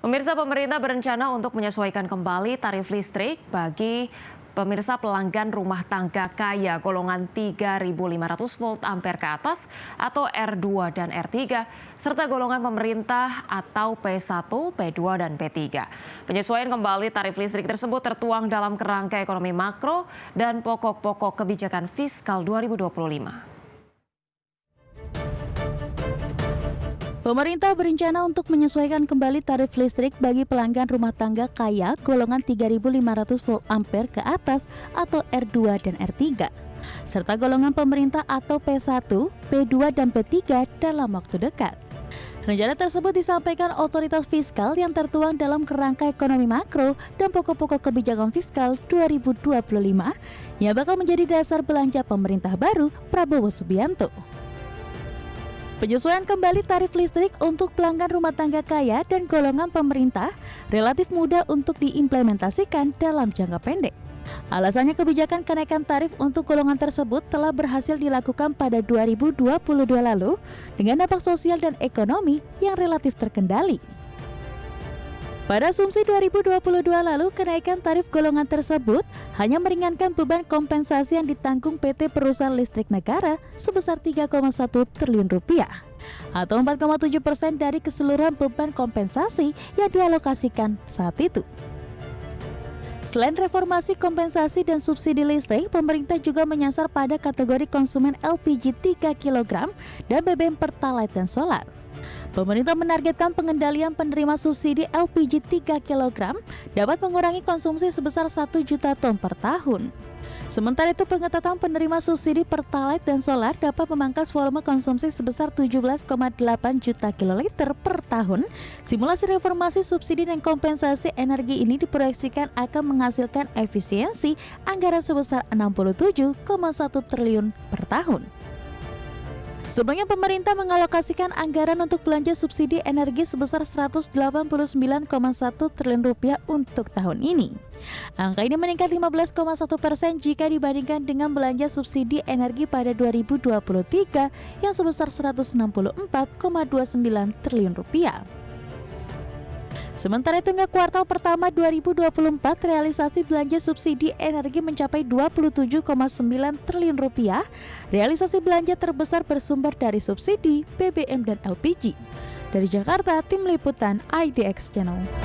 Pemirsa, pemerintah berencana untuk menyesuaikan kembali tarif listrik bagi pemirsa pelanggan rumah tangga kaya golongan 3.500 volt ampere ke atas atau R2 dan R3 serta golongan pemerintah atau P1, P2 dan P3. Penyesuaian kembali tarif listrik tersebut tertuang dalam kerangka ekonomi makro dan pokok-pokok kebijakan fiskal 2025. Pemerintah berencana untuk menyesuaikan kembali tarif listrik bagi pelanggan rumah tangga kaya golongan 3.500 volt ampere ke atas atau R2 dan R3, serta golongan pemerintah atau P1, P2 dan P3 dalam waktu dekat. Rencana tersebut disampaikan otoritas fiskal yang tertuang dalam kerangka ekonomi makro dan pokok-pokok kebijakan fiskal 2025 yang bakal menjadi dasar belanja pemerintah baru Prabowo Subianto. Penyesuaian kembali tarif listrik untuk pelanggan rumah tangga kaya dan golongan pemerintah relatif mudah untuk diimplementasikan dalam jangka pendek. Alasannya kebijakan kenaikan tarif untuk golongan tersebut telah berhasil dilakukan pada 2022 lalu dengan dampak sosial dan ekonomi yang relatif terkendali. Pada asumsi 2022 lalu, kenaikan tarif golongan tersebut hanya meringankan beban kompensasi yang ditanggung PT Perusahaan Listrik Negara sebesar Rp3,1 triliun atau 4,7% dari keseluruhan beban kompensasi yang dialokasikan saat itu. Selain reformasi kompensasi dan subsidi listrik, pemerintah juga menyasar pada kategori konsumen LPG 3 kg dan BBM Pertalite dan Solar. Pemerintah menargetkan pengendalian penerima subsidi LPG 3 kg dapat mengurangi konsumsi sebesar 1 juta ton per tahun. Sementara itu, pengetatan penerima subsidi Pertalite dan Solar dapat memangkas volume konsumsi sebesar 17,8 juta kiloliter per tahun. Simulasi reformasi subsidi dan kompensasi energi ini diproyeksikan akan menghasilkan efisiensi anggaran sebesar 67,1 triliun per tahun. Sebelumnya pemerintah mengalokasikan anggaran untuk belanja subsidi energi sebesar Rp189,1 triliun untuk tahun ini. Angka ini meningkat 15,1% jika dibandingkan dengan belanja subsidi energi pada 2023 yang sebesar Rp164,29 triliun. Sementara itu, hingga kuartal pertama 2024, realisasi belanja subsidi energi mencapai Rp27,9 triliun. Realisasi belanja terbesar bersumber dari subsidi, BBM dan LPG. Dari Jakarta, Tim Liputan IDX Channel.